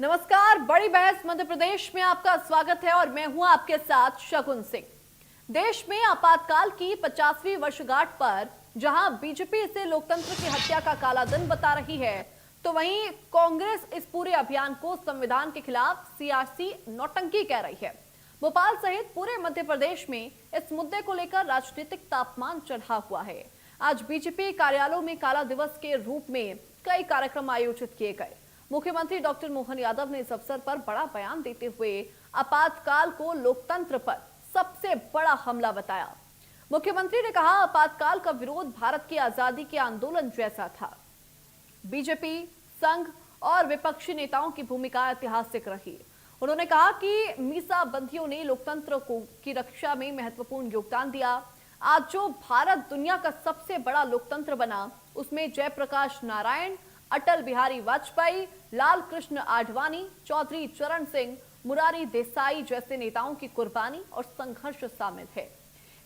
नमस्कार, बड़ी बहस मध्य प्रदेश में आपका स्वागत है और मैं हूं आपके साथ शगुन सिंह। देश में आपातकाल की 50वीं वर्षगांठ पर जहां बीजेपी इसे लोकतंत्र की हत्या का काला दिन बता रही है, तो वहीं कांग्रेस इस पूरे अभियान को संविधान के खिलाफ सियासी नौटंकी कह रही है। भोपाल सहित पूरे मध्य प्रदेश में इस मुद्दे को लेकर राजनीतिक तापमान चढ़ा हुआ है। आज बीजेपी कार्यालयों में काला दिवस के रूप में कई कार्यक्रम आयोजित किए गए। मुख्यमंत्री डॉक्टर मोहन यादव ने इस अवसर पर बड़ा बयान देते हुए आपातकाल को लोकतंत्र पर सबसे बड़ा हमला बताया। मुख्यमंत्री ने कहा, आपातकाल का विरोध भारत की आजादी के आंदोलन जैसा था। बीजेपी, संघ और विपक्षी नेताओं की भूमिका ऐतिहासिक रही। उन्होंने कहा कि मीसाबंदियों ने लोकतंत्र की रक्षा में महत्वपूर्ण योगदान दिया। आज जो भारत दुनिया का सबसे बड़ा लोकतंत्र बना, उसमें जयप्रकाश नारायण, अटल बिहारी वाजपेयी, लाल कृष्ण आडवाणी, चौधरी चरण सिंह, मुरारी देसाई जैसे नेताओं की कुर्बानी और संघर्ष शामिल है।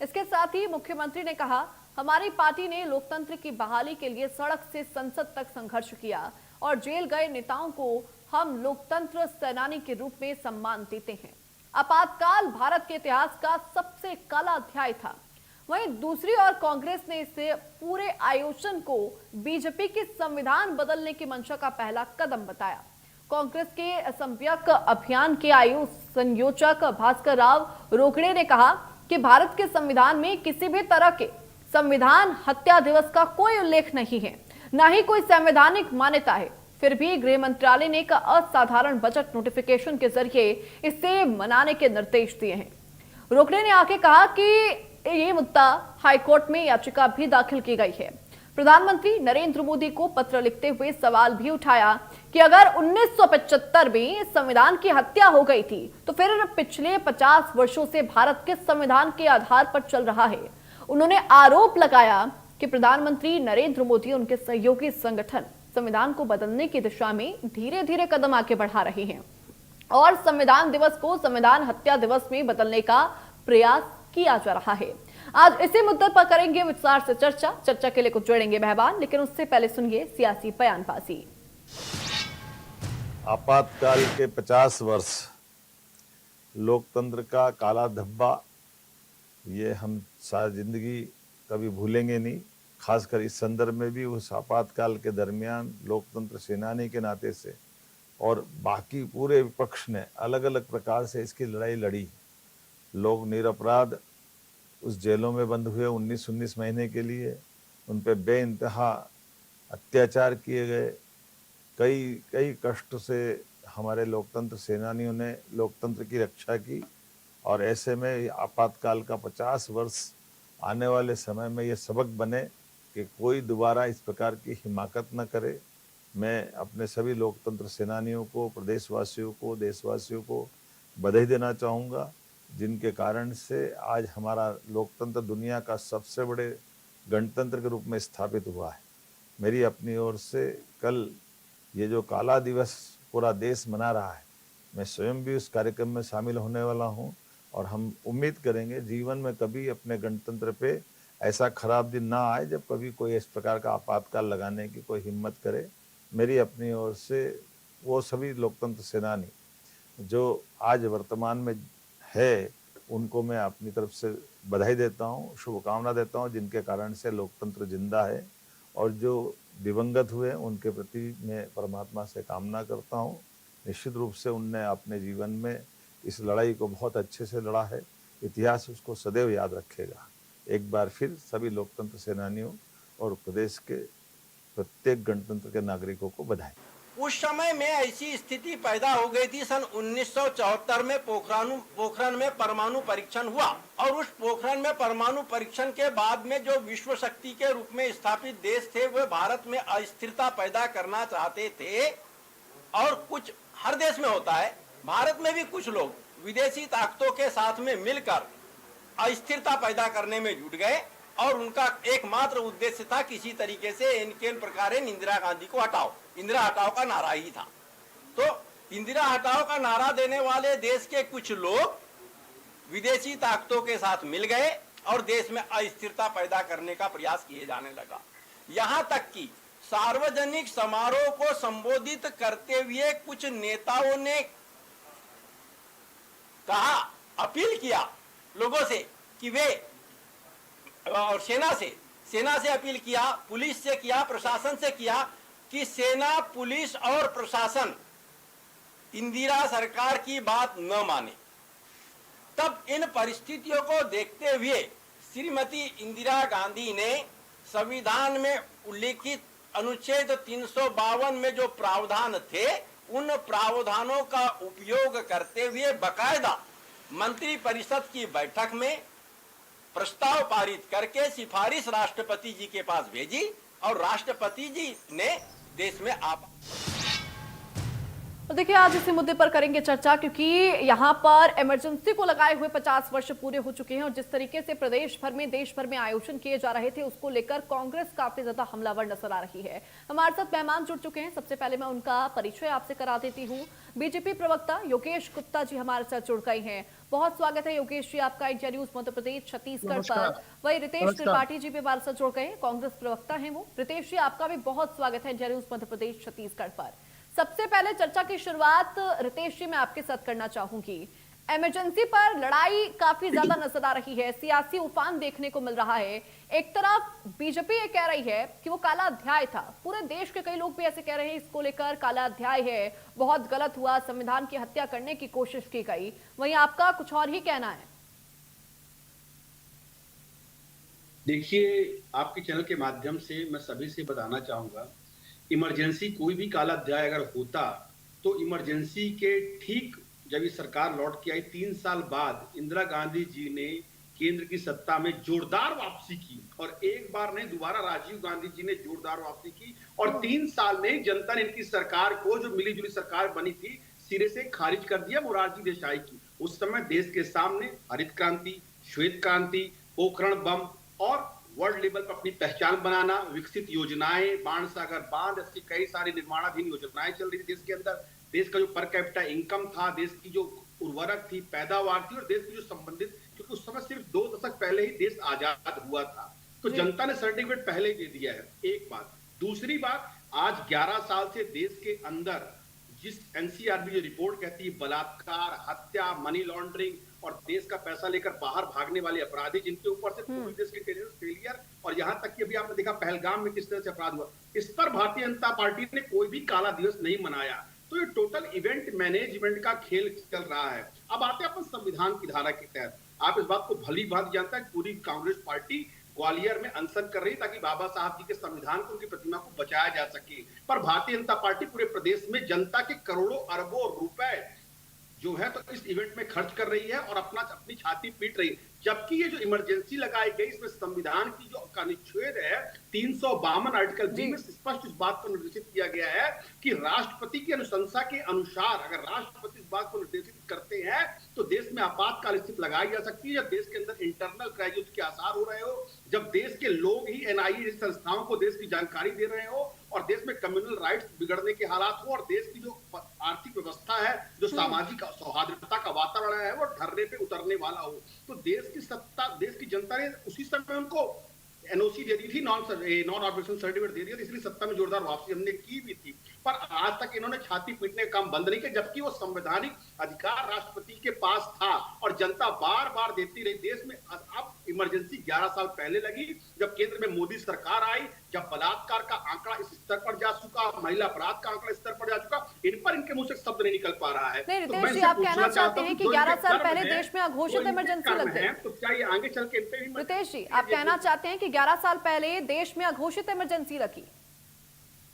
इसके साथ ही मुख्यमंत्री ने कहा, हमारी पार्टी ने लोकतंत्र की बहाली के लिए सड़क से संसद तक संघर्ष किया और जेल गए नेताओं को हम लोकतंत्र सेनानी के रूप में सम्मान देते हैं। आपातकाल भारत के इतिहास का सबसे काला अध्याय था। वहीं दूसरी ओर कांग्रेस ने इसे पूरे आयोजन को बीजेपी के संविधान बदलने की मंशा का पहला कदम बताया। कांग्रेस के सम्यक अभियान के संयोजक भास्कर राव रोकड़े ने कहा कि भारत के संविधान में किसी भी तरह के संविधान हत्या दिवस का कोई उल्लेख नहीं है, न ही कोई संवैधानिक मान्यता है। फिर भी गृह मंत्रालय ने एक असाधारण बजट नोटिफिकेशन के जरिए इसे मनाने के निर्देश दिए हैं। रोकड़े ने आगे कहा कि ये मुद्दा हाईकोर्ट में याचिका भी दाखिल की गई है। प्रधानमंत्री नरेंद्र मोदी को पत्र लिखते हुए सवाल भी उठाया कि अगर 1975 में संविधान की हत्या हो गई थी, तो फिर पिछले 50 वर्षों से भारत किस संविधान के आधार पर चल रहा है। उन्होंने आरोप लगाया कि प्रधानमंत्री नरेंद्र मोदी और उनके सहयोगी संगठन संविधान को बदलने की दिशा में धीरे धीरे कदम आगे बढ़ा रहे हैं और संविधान दिवस को संविधान हत्या दिवस में बदलने का प्रयास किया जा रहा है। आज इसी मुद्दे पर करेंगे विस्तार से चर्चा के लिए कुछ जोड़ेंगे मेहमान, लेकिन उससे पहले सुनिए सियासी बयानबाजी। आपातकाल के 50 वर्ष लोकतंत्र का काला धब्बा, ये हम सारी जिंदगी कभी भूलेंगे नहीं। खासकर इस संदर्भ में भी उस आपातकाल के दरमियान लोकतंत्र सेनानी के नाते से और बाकी पूरे विपक्ष ने अलग अलग प्रकार से इसकी लड़ाई लड़ी। लोग निरपराध उस जेलों में बंद हुए 19 महीने के लिए, उन पे बेइंतहा अत्याचार किए गए। कई कष्ट से हमारे लोकतंत्र सेनानियों ने लोकतंत्र की रक्षा की और ऐसे में आपातकाल का 50 वर्ष आने वाले समय में ये सबक बने कि कोई दोबारा इस प्रकार की हिमाकत न करे। मैं अपने सभी लोकतंत्र सेनानियों को, प्रदेशवासियों को, देशवासियों को बधाई देना चाहूँगा, जिनके कारण से आज हमारा लोकतंत्र दुनिया का सबसे बड़े गणतंत्र के रूप में स्थापित हुआ है। मेरी अपनी ओर से कल ये जो काला दिवस पूरा देश मना रहा है, मैं स्वयं भी उस कार्यक्रम में शामिल होने वाला हूं और हम उम्मीद करेंगे जीवन में कभी अपने गणतंत्र पे ऐसा खराब दिन ना आए जब कभी कोई इस प्रकार का आपातकाल लगाने की कोई हिम्मत करे। मेरी अपनी ओर से वो सभी लोकतंत्र सेनानी जो आज वर्तमान में है, उनको मैं अपनी तरफ से बधाई देता हूँ, शुभकामना देता हूँ, जिनके कारण से लोकतंत्र जिंदा है। और जो दिवंगत हुए उनके प्रति मैं परमात्मा से कामना करता हूँ। निश्चित रूप से उनने अपने जीवन में इस लड़ाई को बहुत अच्छे से लड़ा है। इतिहास उसको सदैव याद रखेगा। एक बार फिर सभी लोकतंत्र सेनानियों और प्रदेश के प्रत्येक गणतंत्र के नागरिकों को बधाई। उस समय में ऐसी स्थिति पैदा हो गई थी। सन 1974 में पोखरण में परमाणु परीक्षण हुआ और उस पोखरण में परमाणु परीक्षण के बाद में जो विश्व शक्ति के रूप में स्थापित देश थे, वे भारत में अस्थिरता पैदा करना चाहते थे। और कुछ हर देश में होता है, भारत में भी कुछ लोग विदेशी ताकतों के साथ में मिलकर अस्थिरता पैदा करने में जुट गए और उनका एकमात्र उद्देश्य था किसी तरीके से इनके प्रकार इंदिरा गांधी को हटाओ। इंदिरा हटाओ का नारा ही था। तो इंदिरा हटाओ का नारा देने वाले देश के कुछ लोग विदेशी ताकतों के साथ मिल गए और देश में अस्थिरता पैदा करने का प्रयास किए जाने लगा। यहाँ तक कि सार्वजनिक समारोह को संबोधित करते हुए कुछ नेताओं ने कहा, अपील किया लोगों से कि वे, और सेना से अपील किया, पुलिस से किया, प्रशासन से किया कि सेना, पुलिस और प्रशासन इंदिरा सरकार की बात न माने। तब इन परिस्थितियों को देखते हुए श्रीमती इंदिरा गांधी ने संविधान में उल्लिखित अनुच्छेद 352 में जो प्रावधान थे, उन प्रावधानों का उपयोग करते हुए बकायदा मंत्रिपरिषद की बैठक में प्रस्ताव पारित करके सिफारिश राष्ट्रपति जी के पास भेजी और राष्ट्रपति जी ने देश में तो देखिए, आज इसी मुद्दे पर करेंगे चर्चा, क्योंकि यहाँ पर इमरजेंसी को लगाए हुए 50 वर्ष पूरे हो चुके हैं और जिस तरीके से प्रदेश भर में, देश भर में आयोजन किए जा रहे थे, उसको लेकर कांग्रेस काफी ज्यादा हमलावर नजर आ रही है। हमारे साथ मेहमान जुड़ चुके हैं, सबसे पहले मैं उनका परिचय आपसे करा देती हूँ। बीजेपी प्रवक्ता योगेश गुप्ता जी हमारे साथ जुड़ गए हैं। बहुत स्वागत है योगेश जी आपका इंडिया न्यूज मध्य प्रदेश छत्तीसगढ़ पर। वही रितेश त्रिपाठी जी भी हमारे साथ जुड़ गए हैं, कांग्रेस प्रवक्ता है वो। रितेश जी, आपका भी बहुत स्वागत है इंडिया न्यूज मध्य प्रदेश छत्तीसगढ़ पर। सबसे पहले चर्चा की शुरुआत रितेश जी मैं आपके साथ करना चाहूंगी। इमरजेंसी पर लड़ाई काफी ज्यादा नजर आ रही है, सियासी उफान देखने को मिल रहा है। एक तरफ बीजेपी ये कह रही है कि वो काला अध्याय था, पूरे देश के कई लोग भी ऐसे कह रहे हैं इसको लेकर काला अध्याय है, बहुत गलत हुआ, संविधान की हत्या करने की कोशिश की गई। वहीं आपका कुछ और ही कहना है। देखिए, आपके चैनल के माध्यम से मैं सभी से बताना चाहूंगा, इमरजेंसी कोई भी काला अध्याय अगर होता तो इमरजेंसी के ठीक जब ये सरकार लौट के आई 3 साल बाद इंदिरा गांधी जी ने केंद्र की सत्ता में जोरदार वापसी की, और एक बार नहीं दोबारा राजीव गांधी जी ने जोरदार वापसी की, और 3 साल में जनता ने इनकी सरकार को, जो मिली जुली सरकार बनी थी, सिरे से खारिज कर दिया मोरारजी देसाई की। उस समय देश के सामने हरित क्रांति, श्वेत क्रांति, पोखरण बम और वर्ल्ड लेवल पर अपनी पहचान बनाना, विकसित योजनाएं, बाणसागर बांध, ऐसी कई सारी निर्माणाधीन योजनाएं चल रही थी देश के अंदर। देश का जो पर कैपिटा इनकम था, देश की जो उर्वरक थी, पैदावार थी, और देश की जो संबंधित, क्योंकि उस समय सिर्फ 2 दशक पहले ही देश आजाद हुआ था, तो जनता ने सर्टिफिकेट पहले ही दे दिया है। एक बात। दूसरी बात, आज 11 साल से देश के अंदर जिस एनसीआरबी जो रिपोर्ट कहती है बलात्कार, हत्या, मनी लॉन्ड्रिंग और देश का पैसा लेकर बाहर भागने वाले अपराधी, जिनके ऊपर से पूरी देश के इंटेलिजेंस फेलियर, और यहाँ तक कि अभी आपने देखा पहलगाम में किस तरह से अपराध हुआ, इस पर भारतीय जनता पार्टी ने कोई भी काला दिवस नहीं मनाया। तो ये टोटल इवेंट मैनेजमेंट का खेल चल रहा है। अब आते हैं अपन संविधान की धारा के तहत। आप इस बात को भली भांति जानता है, पूरी कांग्रेस पार्टी ग्वालियर में अनशन कर रही ताकि बाबा साहब जी के संविधान को, उनकी प्रतिमा को बचाया जा सके। पर भारतीय जनता पार्टी पूरे प्रदेश में जनता के करोड़ों अरबों रुपए जो है तो इस इवेंट में खर्च कर रही है और अपनी छाती पीट रही है। जबकि ये जो इमरजेंसी लगाई गई, इसमें संविधान की जो अनुच्छेद है 352 आर्टिकल बी में स्पष्ट इस बात को निर्देशित किया गया है कि राष्ट्रपति की अनुशंसा के अनुसार अगर राष्ट्रपति इस बात को निर्देशित करते हैं तो देश में आपातकाल स्थिति लगाई जा सकती है। जब देश के अंदर इंटरनल क्राइसिस के आसार हो रहे हो, जब देश के लोग ही एनआईए जैसी संस्थाओं को देश की जानकारी दे रहे हो, और देश में कम्युनल राइट्स बिगड़ने के हालात हो, और देश की जो आर्थिक व्यवस्था है, जो सामाजिक सौहार्दता का वातावरण है, वो ढर्रे पे उतरने वाला हो, तो देश की सत्ता, देश की जनता ने उसी समय उनको एनओसी दे दी थी, नॉन ऑब्जेक्शन सर्टिफिकेट दे दिया, इसलिए सत्ता में जोरदार वापसी हमने की भी थी। पर आज तक इन्होंने छाती पीटने का काम बंद नहीं किया, जबकि वो संवैधानिक अधिकार राष्ट्रपति के पास था और जनता बार बार देती रही। देश में अब इमरजेंसी 11 साल पहले लगी, जब केंद्र में मोदी सरकार आई, जब बलात्कार का आंकड़ा इस स्तर पर जा चुका, महिला अपराध का आंकड़ा इस स्तर पर जा चुका, इन पर इनके मुंह से शब्द नहीं निकल पा रहा है। नहीं रितेश जी, आप कहना चाहते हैं कि 11 साल पहले देश में अघोषित इमरजेंसी लग गई, तो क्या ये आगे चल के इन पे भी? रितेश जी, आप कहना चाहते हैं कि 11 साल पहले देश में अघोषित इमरजेंसी लगी?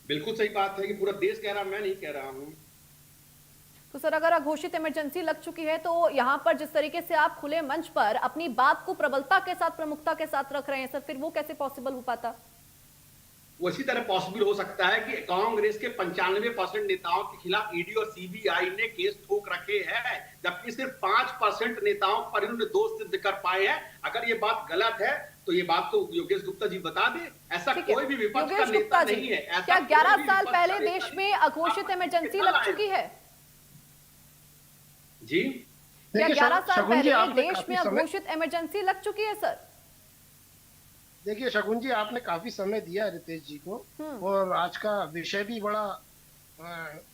बिल्कुल सही बात है कि पूरा देश कह रहा, मैं नहीं कह रहा हूं। तो सर, अगर अघोषित इमरजेंसी लग चुकी है तो यहाँ पर जिस तरीके से आप खुले मंच पर अपनी बात को प्रबलता के साथ, प्रमुखता के साथ रख रहे हैं सर, फिर वो कैसे पॉसिबल हो पाता? वो इसी तरह पॉसिबल हो सकता है कि कांग्रेस के 95% नेताओं के खिलाफ ईडी और सीबीआई ने केस ठोक रखे हैं, जबकि सिर्फ 5% नेताओं पर इन्होंने दोष सिद्ध कर पाए हैं। अगर ये बात गलत है तो ये बात तो योगेश गुप्ता जी बता दे। ऐसा कोई भी विपक्ष का नेता नहीं है। क्या 11 साल पहले देश में अघोषित इमरजेंसी लग चुकी है जी? क्या 11 साल पहले देश में अघोषित इमरजेंसी लग चुकी है सर? देखिए शगुन जी, आपने काफी समय दिया रितेश जी को, हम्म। और आज का विषय भी बड़ा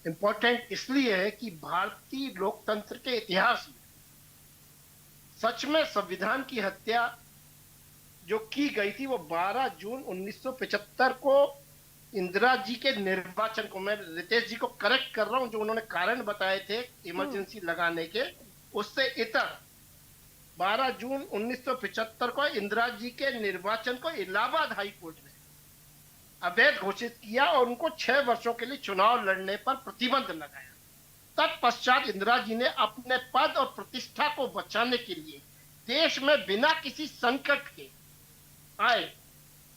इम्पोर्टेंट इसलिए है कि भारतीय लोकतंत्र के इतिहास में सच में संविधान की हत्या जो की गई थी वो 12 जून 1975 को इंदिरा जी के निर्वाचन को, मैं रितेश जी को करेक्ट कर रहा हूं, जो उन्होंने कारण बताए थे इमरजेंसी लगाने के, उससे इतर 12 जून 1975 को इंदिरा जी के निर्वाचन को इलाहाबाद हाई कोर्ट ने अवैध घोषित किया और उनको 6 वर्षों के लिए चुनाव लड़ने पर प्रतिबंध लगाया। तत्पश्चात इंदिरा जी ने अपने पद और प्रतिष्ठा को बचाने के लिए देश में बिना किसी संकट के आए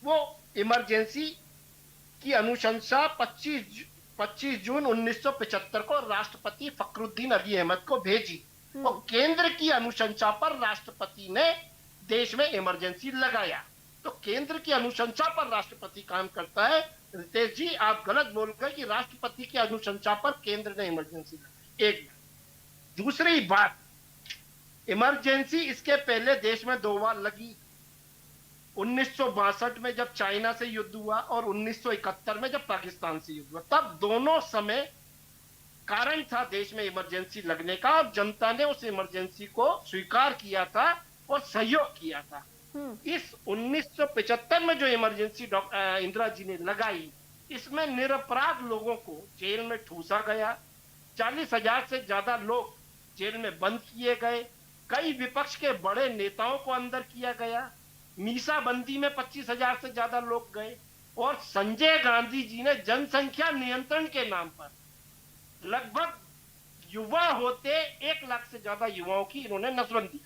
वो इमरजेंसी की अनुशंसा 25 जून 1975 को राष्ट्रपति फखरुद्दीन अली अहमद को भेजी और केंद्र की अनुशंसा पर राष्ट्रपति ने देश में इमरजेंसी लगाया। तो केंद्र की अनुशंसा पर राष्ट्रपति काम करता है। रितेश जी, आप गलत बोल गए कि राष्ट्रपति की अनुशंसा पर केंद्र ने इमरजेंसी लगाई। एक बात। दूसरी बात, इमरजेंसी इसके पहले देश में 2 बार लगी। 1962 में जब चाइना से युद्ध हुआ और 1971 में जब पाकिस्तान से युद्ध हुआ, तब दोनों समय कारण था देश में इमरजेंसी लगने का और जनता ने उस इमरजेंसी को स्वीकार किया था और सहयोग किया था। इस 1975 में जो इमरजेंसी इंदिरा जी ने लगाई, इसमें निरपराध लोगों को जेल में ठूसा गया, 40,000 से ज्यादा लोग जेल में बंद किए गए, कई विपक्ष के बड़े नेताओं को अंदर किया गया, मीसाबंदी में 25,000 से ज्यादा लोग गए, और संजय गांधी जी ने जनसंख्या नियंत्रण के नाम पर लगभग युवा होते 1 लाख से ज्यादा युवाओं की इन्होंने नसबंदी की।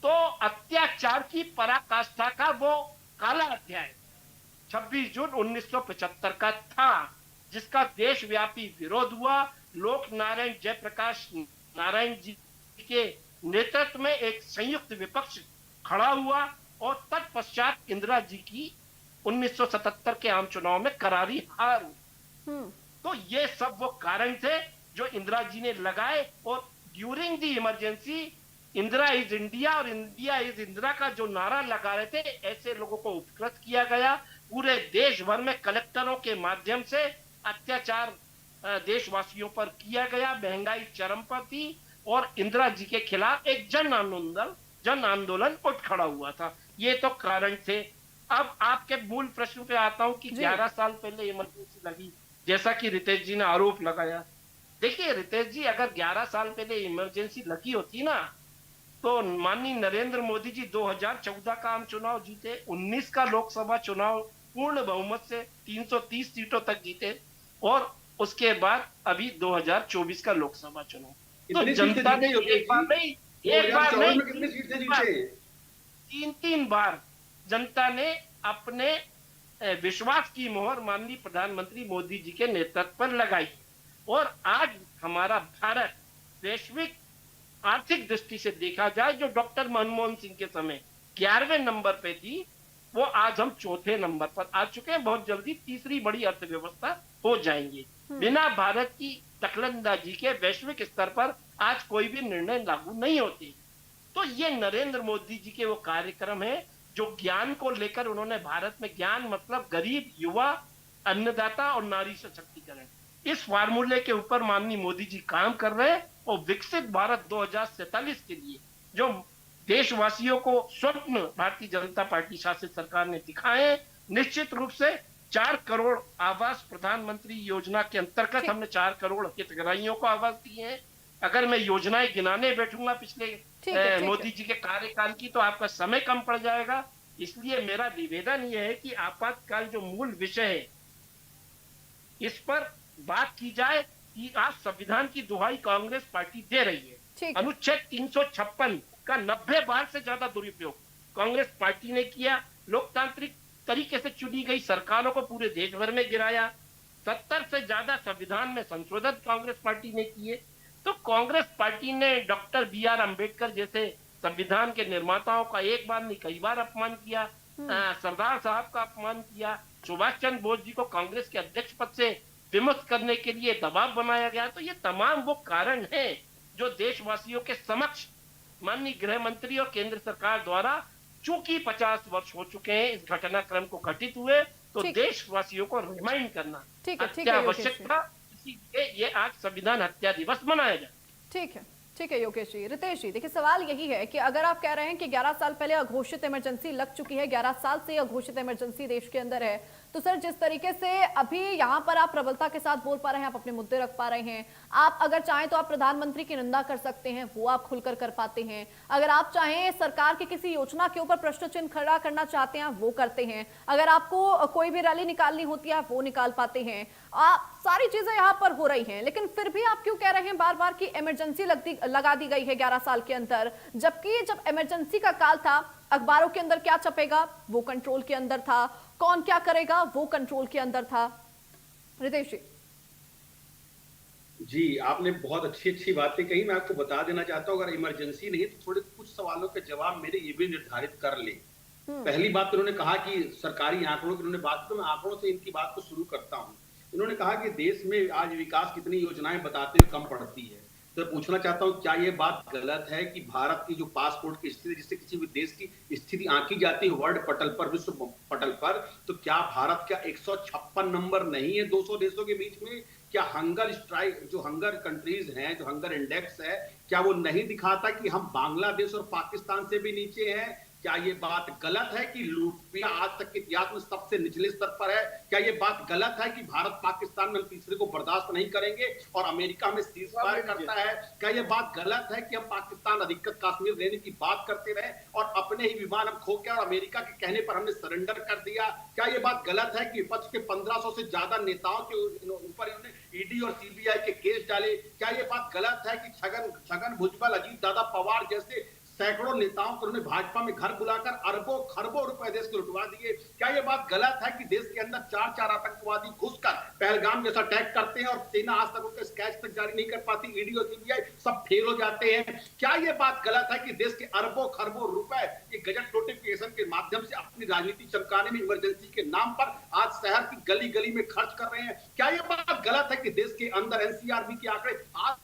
तो अत्याचार की पराकाष्ठा का वो काला अध्याय 26 जून 1975 का था, जिसका देशव्यापी विरोध हुआ। लोक नारायण जयप्रकाश नारायण जी के नेतृत्व में एक संयुक्त विपक्ष खड़ा हुआ और तत्पश्चात इंदिरा जी की 1977 के आम चुनाव में करारी हार हुई। तो ये सब वो कारण थे जो इंदिरा जी ने लगाए, और during the emergency Indira is India और इंडिया इज इंदिरा का जो नारा लगा रहे थे, ऐसे लोगों को उपकृत किया गया। पूरे देश भर में कलेक्टरों के माध्यम से अत्याचार देशवासियों पर किया गया, महंगाई चरम पर थी और इंदिरा जी के खिलाफ एक जन आंदोलन उठ खड़ा हुआ था। ये तो कारण थे। अब आपके मूल प्रश्न पे आता हूं कि 11 साल पहले इमरजेंसी लगी, जैसा कि रितेश जी ने आरोप लगाया। देखिए रितेश जी, अगर 11 साल पहले इमरजेंसी लगी होती ना, तो माननीय नरेंद्र मोदी जी 2014 का आम चुनाव जीते, 19 का लोकसभा चुनाव पूर्ण बहुमत से 330 सीटों तक जीते, और उसके बाद अभी 2024 का लोकसभा चुनाव। तो जनता ने एक बार नहीं, 3 बार जनता ने अपने विश्वास की मोहर माननीय प्रधानमंत्री मोदी जी के नेतृत्व पर लगाई। और आज हमारा भारत वैश्विक आर्थिक दृष्टि से देखा जाए, जो डॉक्टर मनमोहन सिंह के समय 11वें नंबर पे थी, वो आज हम 4थे नंबर पर आ चुके हैं। बहुत जल्दी तीसरी बड़ी अर्थव्यवस्था हो जाएंगे। बिना भारत की दखलंदाजी के वैश्विक स्तर पर आज कोई भी निर्णय लागू नहीं होते। तो ये नरेंद्र मोदी जी के वो कार्यक्रम है जो ज्ञान को लेकर उन्होंने भारत में, ज्ञान मतलब गरीब, युवा, अन्नदाता और नारी सशक्तिकरण, इस फार्मूले के ऊपर माननीय मोदी जी काम कर रहे हैं। और विकसित भारत 2047 के लिए जो देशवासियों को स्वप्न भारतीय जनता पार्टी शासित सरकार ने दिखाए, निश्चित रूप से 4 करोड़ आवास प्रधानमंत्री योजना के अंतर्गत हमने 4 करोड़ हितग्राहियों को आवास दिए हैं। अगर मैं योजनाएं गिनाने बैठूंगा पिछले मोदी जी के कार्यकाल की, तो आपका समय कम पड़ जाएगा। इसलिए मेरा निवेदन यह है कि आपातकाल जो मूल विषय है, इस पर बात की जाए कि आज संविधान की दुहाई कांग्रेस पार्टी दे रही है। अनुच्छेद 356 का 90 बार से ज्यादा दुरुपयोग कांग्रेस पार्टी ने किया। लोकतांत्रिक तरीके से चुनी गई सरकारों को पूरे देश भर में गिराया। 70 से ज्यादा संविधान में संशोधन कांग्रेस पार्टी ने किए। तो कांग्रेस पार्टी ने डॉक्टर BR अम्बेडकर जैसे संविधान के निर्माताओं का एक बार नहीं कई बार अपमान किया, सरदार साहब का अपमान किया, सुभाष चंद्र बोस जी को कांग्रेस के अध्यक्ष पद से विमुक्त करने के लिए दबाव बनाया गया। तो ये तमाम वो कारण हैं जो देशवासियों के समक्ष माननीय गृह मंत्री और केंद्र सरकार द्वारा चूंकि 50 वर्ष हो चुके हैं इस घटनाक्रम को घटित हुए, तो ठीक। देशवासियों को रिमाइंड करना ठीक है अत्यावश्यक योगेश जी। था। इसीलिए ये आज संविधान हत्या दिवस मनाया जाए। ठीक है योगेश जी। रितेश जी, देखिए सवाल यही है कि अगर आप कह रहे हैं कि 11 साल पहले अघोषित इमरजेंसी लग चुकी है, 11 साल से अघोषित इमरजेंसी देश के अंदर है, तो सर जिस तरीके से अभी यहाँ पर आप प्रबलता के साथ बोल पा रहे हैं, आप अपने मुद्दे रख पा रहे हैं, आप अगर चाहें तो आप प्रधानमंत्री की निंदा कर सकते हैं, वो आप खुलकर कर पाते हैं, अगर आप चाहें सरकार की किसी योजना के ऊपर प्रश्न चिन्ह खड़ा करना चाहते हैं वो करते हैं, अगर आपको कोई भी रैली निकालनी होती है वो निकाल पाते हैं, सारी चीजें यहाँ पर हो रही हैं, लेकिन फिर भी आप क्यों कह रहे हैं बार बार कि इमरजेंसी लगा दी गई है 11 साल के अंदर, जबकि जब इमरजेंसी का काल था अखबारों के अंदर क्या छपेगा वो कंट्रोल के अंदर था, कौन क्या करेगा वो कंट्रोल के अंदर था। रितेश जी। जी, आपने बहुत अच्छी अच्छी बातें कही। मैं आपको बता देना चाहता हूँ, अगर इमरजेंसी नहीं तो थोड़े कुछ सवालों के जवाब मेरे ये भी निर्धारित कर ले। पहली बात तो उन्होंने कहा कि सरकारी आंकड़ों की उन्होंने बात, तो मैं आंकड़ों से इनकी बात को शुरू करता हूँ। इन्होंने कहा कि देश में आज विकास कितनी योजनाएं बताते हुए कम पड़ती है, तो पूछना चाहता हूँ क्या ये बात गलत है कि भारत की जो पासपोर्ट की स्थिति, जिससे किसी भी देश की स्थिति आंकी जाती है वर्ल्ड पटल पर, विश्व पटल पर, तो क्या भारत का 156 नंबर नहीं है 200 देशों के बीच में? क्या हंगर स्ट्राइक, जो हंगर कंट्रीज हैं, जो हंगर इंडेक्स है, क्या वो नहीं दिखाता कि हम बांग्लादेश और पाकिस्तान से भी नीचे हैं? क्या ये बात गलत है कि लूटिया आज तक के इतिहास में सबसे निचले स्तर पर है? क्या ये बात गलत है कि भारत पाकिस्तान में तीसरे को बर्दाश्त नहीं करेंगे और अमेरिका में सीज फायर करता है? क्या ये बात गलत है कि हम पाकिस्तान अधिकृत कश्मीर लेने की बात करते रहे और अपने ही विमान हम खो के और अमेरिका के कहने पर हमने सरेंडर कर दिया? क्या ये बात गलत है कि विपक्ष के 1500 से ज्यादा नेताओं के ऊपर इन्होंने ईडी और सीबीआई के केस डाले? क्या ये बात गलत है कि छगन भुजबल, अजीत दादा पवार जैसे सैकड़ों नेताओं को उन्होंने भाजपा में घर बुलाकर अरबों खरबों रुपए देश को लुटवा दिए? क्या ये बात गलत है कि देश के अंदर 4 आतंकवादी घुसकर पहलगाम जैसा अटैक करते हैं और सेना आज तक उनके स्केच तक जारी नहीं कर पाती, ईडी और सीबीआई सब फेल हो जाते हैं? क्या ये बात गलत है कि देश के अरबों खरबों रुपए ये गजट नोटिफिकेशन के माध्यम से अपनी राजनीति चमकाने में इमरजेंसी के नाम पर आज शहर की गली गली में खर्च कर रहे हैं? क्या ये बात गलत है कि देश के अंदर एनसीआरबी के आंकड़े आज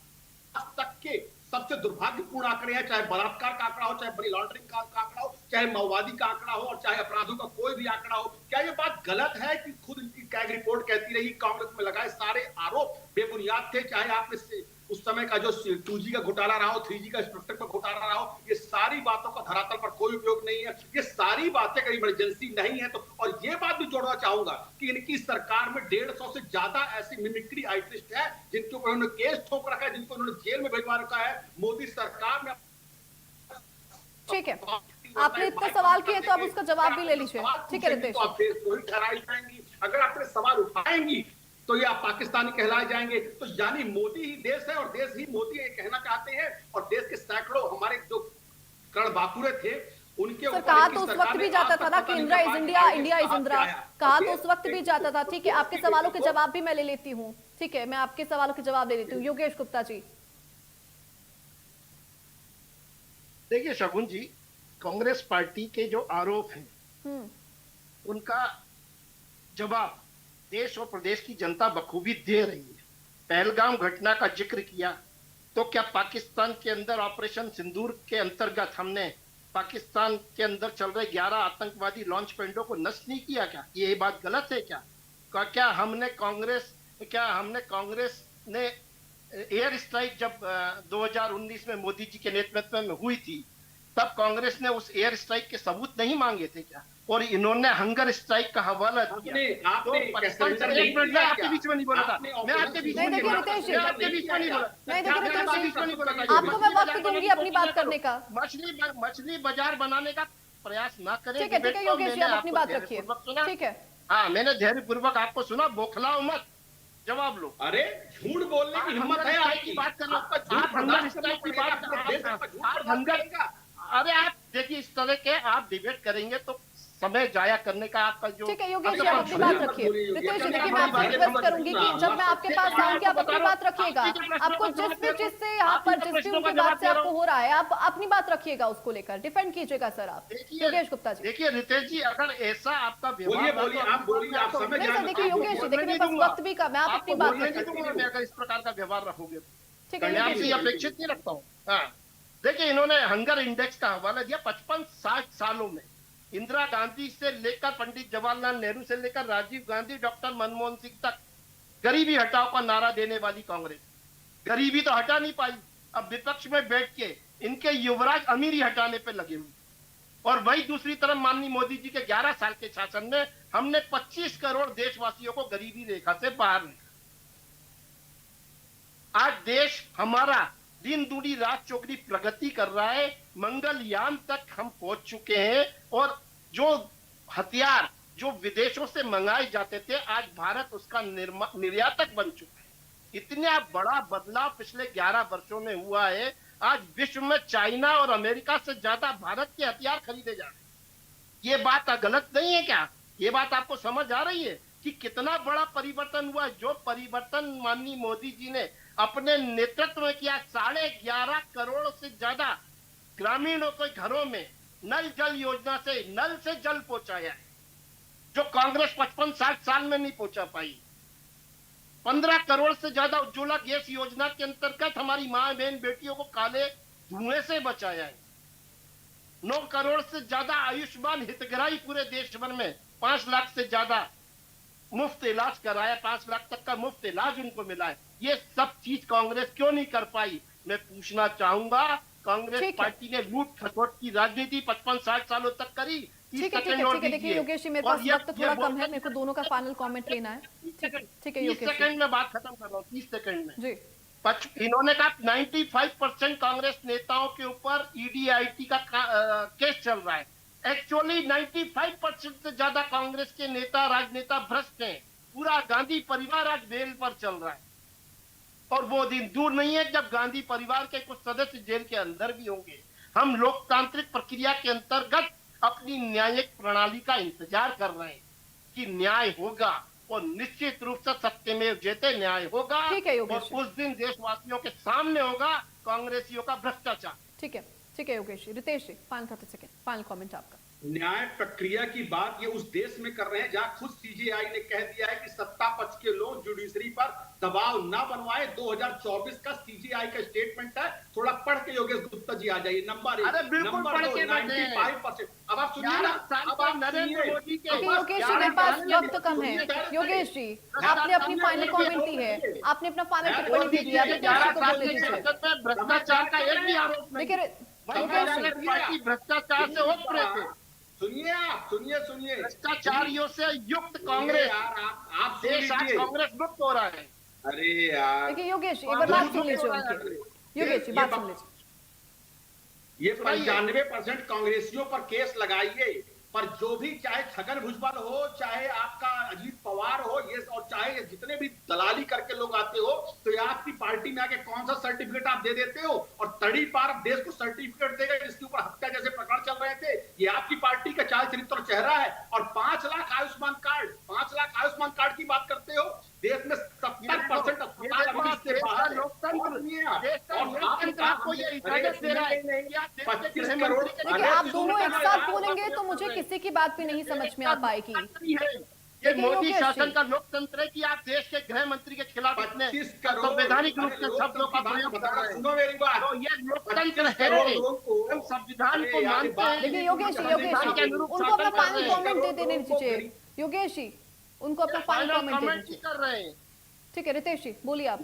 तक के सबसे दुर्भाग्यपूर्ण आंकड़े हैं, चाहे बलात्कार का आंकड़ा हो, चाहे मनी लॉन्ड्रिंग का आंकड़ा हो, चाहे माओवादी का आंकड़ा हो और चाहे अपराधों का कोई भी आंकड़ा हो? क्या ये बात गलत है कि खुद इनकी कैग रिपोर्ट कहती रही कांग्रेस में लगाए सारे आरोप बेबुनियाद थे? चाहे आपने उस समय का जो 2G का घोटाला रहा हो, 3G का स्पेक्ट्रम का घोटाला रहा हो, ये सारी बातों का धरातल पर कोई उपयोग नहीं है। ये सारी बातें अगर इमरजेंसी नहीं है तो, और ये बात भी जोड़ना चाहूंगा कि इनकी सरकार में 150 से ज्यादा ऐसी मिमिक्री आर्टिस्ट है जिनके ऊपर उन्होंने केस ठोक रखा है, जिनको उन्होंने जेल में भिजवा रखा है। मोदी सरकार में ठीक है, आपने इतने सवाल किए तो अब उसका जवाब भी ले लीजिए। ठीक है रितेश, आप देशद्रोही ठहराई जाएंगी। अगर आप सवाल उठाएंगी तो ये आप पाकिस्तानी कहलाए जाएंगे। तो यानी मोदी ही देश है और देश ही मोदी ये कहना चाहते हैं, और देश के सैकड़ों हमारे जो कड़बाकुरे थे उनके सर कहा तो उस वक्त भी जाता था ना कि Indira is India, India is Indira, कहा तो उस वक्त भी जाता था। ठीक है, आपके सवालों के जवाब भी मैं ले लेती हूँ। ठीक है, मैं आपके सवालों के जवाब ले लेती हूँ। योगेश गुप्ता जी। देखिए शगुन जी, कांग्रेस पार्टी के जो आरोप हैं उनका जवाब देश और प्रदेश की जनता बखूबी दे रही है। पहलगाम घटना का जिक्र किया तो क्या पाकिस्तान के अंदर ऑपरेशन सिंदूर के अंतर्गत हमने पाकिस्तान के अंदर चल रहे 11 आतंकवादी लॉन्च पैडों को नष्ट नहीं किया? क्या ये बात गलत है? क्या हमने कांग्रेस ने एयर स्ट्राइक जब 2019 में मोदी जी के नेतृत्व में हुई थी तब कांग्रेस ने उस एयर स्ट्राइक के सबूत नहीं मांगे थे क्या? और इन्होंने हंगर स्ट्राइक का हवाला दिया। मैं आपके बीच में नहीं बोला था, मैं आपके बीच में नहीं बोला था, मैं आपके बीच में नहीं बोला, आपको मैं वक्त दूंगी अपनी बात करने का। मछली बाजार बनाने का प्रयास ना करें। ठीक है योगेश जी, आप अपनी बात रखिए। ठीक है, हाँ मैंने धैर्यपूर्वक आपको सुना, बौखलाओ मत, जवाब लो। अरे झूठ बोलने की हिम्मत है आपकी? बात कर लो, आप हंगर स्ट्राइक की बात कर, अरे आप देखिए इस तरह के आप डिबेट करेंगे तो समय जाया करने का आपका जो। ठीक है योगेश जी, आप अपनी बात रखिए। रितेश जी देखिए, मैं आपसे रिक्वेस्ट करूंगी कि जब मैं आपके पास आऊंगी आप अपनी बात रखिएगा। आपको जिस भी चीज से यहाँ पर जिस भी उनकी बात से आपको हो रहा है आप अपनी बात रखिएगा, उसको लेकर डिफेंड कीजिएगा सर आप। योगेश गुप्ता जी। देखिए रितेश जी, अगर ऐसा आपका बोलिए आप समझ नहीं सर, देखिए योगेश जी, देखिए मेरे पास वक्त भी कम है, आप अपनी बात रखिए। मैं अगर इस प्रकार का व्यवहार रखोगे ठीक है, आपसे अपेक्षित नहीं रखता हूँ। हाँ देखिए, इन्होंने हंगर इंडेक्स का हवाला दिया। 55-60 सालों में इंदिरा गांधी से लेकर पंडित जवाहरलाल नेहरू से लेकर राजीव गांधी, डॉक्टर मनमोहन सिंह तक गरीबी हटाओ का नारा देने वाली कांग्रेस गरीबी तो हटा नहीं पाई। अब विपक्ष में बैठ के इनके युवराज अमीरी हटाने पे लगे हुए। और वही दूसरी तरफ माननीय मोदी जी के 11 साल के शासन में हमने 25 करोड़ देशवासियों को गरीबी रेखा से बाहर निकाला। आज देश हमारा दिन दूनी रात चौगुनी प्रगति कर रहा है। मंगलयान तक हम पहुंच चुके हैं और जो हथियार जो विदेशों से मंगाए जाते थे, आज भारत उसका निर्यातक बन चुका है। इतना बड़ा बदलाव पिछले 11 वर्षों में हुआ है। आज विश्व में चाइना और अमेरिका से ज्यादा भारत के हथियार खरीदे जा रहे हैं। ये बात गलत नहीं है क्या? ये बात आपको समझ आ रही है कि कितना बड़ा परिवर्तन हुआ? जो परिवर्तन माननीय मोदी जी ने अपने नेतृत्व में किया, 11.5 करोड़ से ज्यादा ग्रामीणों के घरों में नल जल योजना से नल से जल पहुंचाया है, जो कांग्रेस 55-60 साल में नहीं पहुंचा पाई। 15 करोड़ से ज्यादा उज्ज्वला गैस योजना के अंतर्गत हमारी मां बहन बेटियों को काले धुएं से बचाया है। 9 करोड़ से ज्यादा आयुष्मान हितग्राही पूरे देश भर में 5 लाख से ज्यादा मुफ्त इलाज कराया, 5 लाख तक का मुफ्त इलाज उनको मिला है। ये सब चीज कांग्रेस क्यों नहीं कर पाई? मैं पूछना चाहूंगा। कांग्रेस पार्टी ने लूट खसोट की राजनीति 55-60 सालों तक करी। ठीक है। देखिए योगेश जी, मेरे पास वक्त थोड़ा कम है, मेरे को दोनों का फाइनल कमेंट लेना है। ठीक है योगेश 30 सेकंड में बात खत्म कर रहा हूँ, 30 सेकंड में जी। इन्होंने कहा 95% कांग्रेस नेताओं के ऊपर ईडीआईटी का केस चल रहा है। एक्चुअली 95% से ज्यादा कांग्रेस के नेता राजनेता भ्रष्ट हैं। पूरा गांधी परिवार आज बेल पर चल रहा है और वो दिन दूर नहीं है जब गांधी परिवार के कुछ सदस्य जेल के अंदर भी होंगे। हम लोकतांत्रिक प्रक्रिया के अंतर्गत अपनी न्यायिक प्रणाली का इंतजार कर रहे हैं कि न्याय होगा और निश्चित रूप से सत्यमेव जयते न्याय होगा। ठीक है योगेश, और उस दिन देशवासियों के सामने होगा कांग्रेसियों का भ्रष्टाचार। ठीक है योगेश जी। रितेश जी, फाइनल 30 सेकंड, फाइनल कमेंट आपका। न्याय प्रक्रिया की बात ये उस देश में कर रहे हैं जहां खुद सीजेआई ने कह दिया है कि सत्ता पक्ष के लोग जुडिशरी पर दबाव ना बनवाए। 2024 का सीजेआई का स्टेटमेंट है, थोड़ा पढ़ के योगेश गुप्ता जी आ जाइए। Number 1, number 2, 95%। अब आप सुनिए ना, अब आप नरेंद्र मोदी के योगेश जी, मेरे पास वक्त कम है। योगेश जी, आपने अपनी फाइनल कमेंट दी है, आपने अपना फाइनल टिप्पणी दी है, भ्रष्टाचार का एक भी आरोप नहीं। देखिए पार्टी भ्रष्टाचार से उठ रहे थे। सुनिए भ्रष्टाचारियों से युक्त कांग्रेस, आप देश आज कांग्रेस मुक्त हो रहा है। अरे यार देखिए योगेश, एक बार बात सुन लीजिए उनकी। योगेश जी, बात सुन लीजिए। ये 95% कांग्रेसियों पर केस लगाइए, पर जो भी, चाहे छगन भुजबल हो, चाहे आपका अजीत पवार हो, ये और चाहे जितने भी दलाली करके लोग आते हो, तो ये आपकी पार्टी में आके कौन सा सर्टिफिकेट आप दे देते हो? और तड़ी पार देश को सर्टिफिकेट देगा जिसके ऊपर हत्या जैसे प्रकरण चल रहे थे। ये आपकी पार्टी का चाल चरित्र और चेहरा है। और 5 लाख आयुष्मान कार्ड की बात करते हो। देश में 70% अस्पताल अभी इससे बाहर है। आपको ये इजाजत दे रहा है। 25 करोड़। देखिए, आप दोनों एक साथ बोलेंगे तो मुझे किसी की बात भी नहीं समझ में आ पाएगी। ये मोदी शासन का लोकतंत्र है कि आप देश के गृह मंत्री के खिलाफ इतने संवैधानिक रूप से शब्दों का प्रयोग कर रहे हैं। सुनो मेरी बात, तो ये लोकतंत्र है, हम संविधान को मानते हैं। देखिए योगेश जी, उनको अपना फाइनल कमेंट दे देने दीजिए। योगेश जी, उनको अपना फाइनल कमेंट दे कर रहे हैं। ठीक है रितेश जी, बोलिए आप।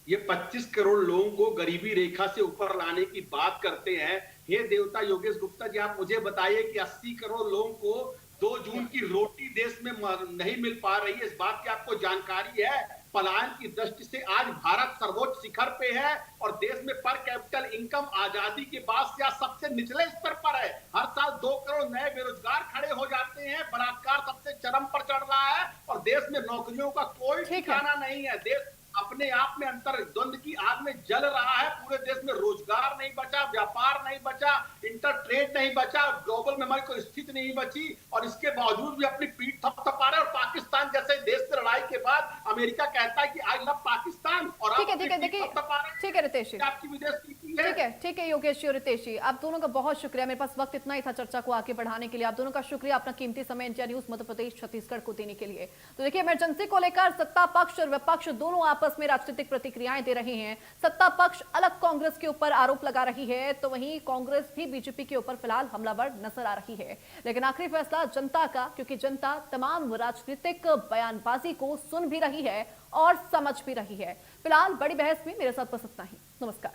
25 करोड़ लोगों को गरीबी रेखा से ऊपर लाने की बात करते हैं। हे देवता योगेश गुप्ता जी, आप मुझे बताइए कि 80 करोड़ लोगों को 2 जून की रोटी देश में नहीं मिल पा रही है। इस बात की आपको जानकारी है? पलायन की दृष्टि से आज भारत सर्वोच्च शिखर पे है और देश में पर कैपिटल इनकम आजादी के बाद से आज सबसे निचले स्तर पर है। हर साल 2 करोड़ नए बेरोजगार खड़े हो जाते हैं। बलात्कार सबसे चरम पर चढ़ रहा है और देश में नौकरियों का कोई ठिकाना नहीं है। देश अपने आप में अंतर द्वंद की आग में जल रहा है। पूरे देश में रोजगार नहीं बचा, व्यापार नहीं बचा, इंटर ट्रेड नहीं बचा, ग्लोबल मेमोरी को स्थिति नहीं बची और इसके बावजूद भी अपनी पीठ थपथपा रहे। और पाकिस्तान जैसे देश से लड़ाई के बाद अमेरिका कहता है कि आई लव पाकिस्तान और ठीक है रितेश जी, आपकी विदेश नीति ठीक है योगेश जी और रितेश जी, आप दोनों का बहुत शुक्रिया। मेरे पास वक्त इतना ही था चर्चा को आगे बढ़ाने के लिए। आप दोनों का शुक्रिया अपना कीमती समय इंडिया न्यूज मध्य प्रदेश छत्तीसगढ़ को देने के लिए। तो देखिए, इमरजेंसी को लेकर सत्ता पक्ष और विपक्ष दोनों आपस में राजनीतिक प्रतिक्रियाएं दे रहे हैं। सत्ता पक्ष अलग कांग्रेस के ऊपर आरोप लगा रही है, तो वहीं कांग्रेस भी बीजेपी के ऊपर फिलहाल हमलावर नजर आ रही है। लेकिन आखिरी फैसला जनता का, क्योंकि जनता तमाम राजनीतिक बयानबाजी को सुन भी रही है और समझ भी रही है। फिलहाल बड़ी बहस में मेरे साथ बस इतना ही। नमस्कार।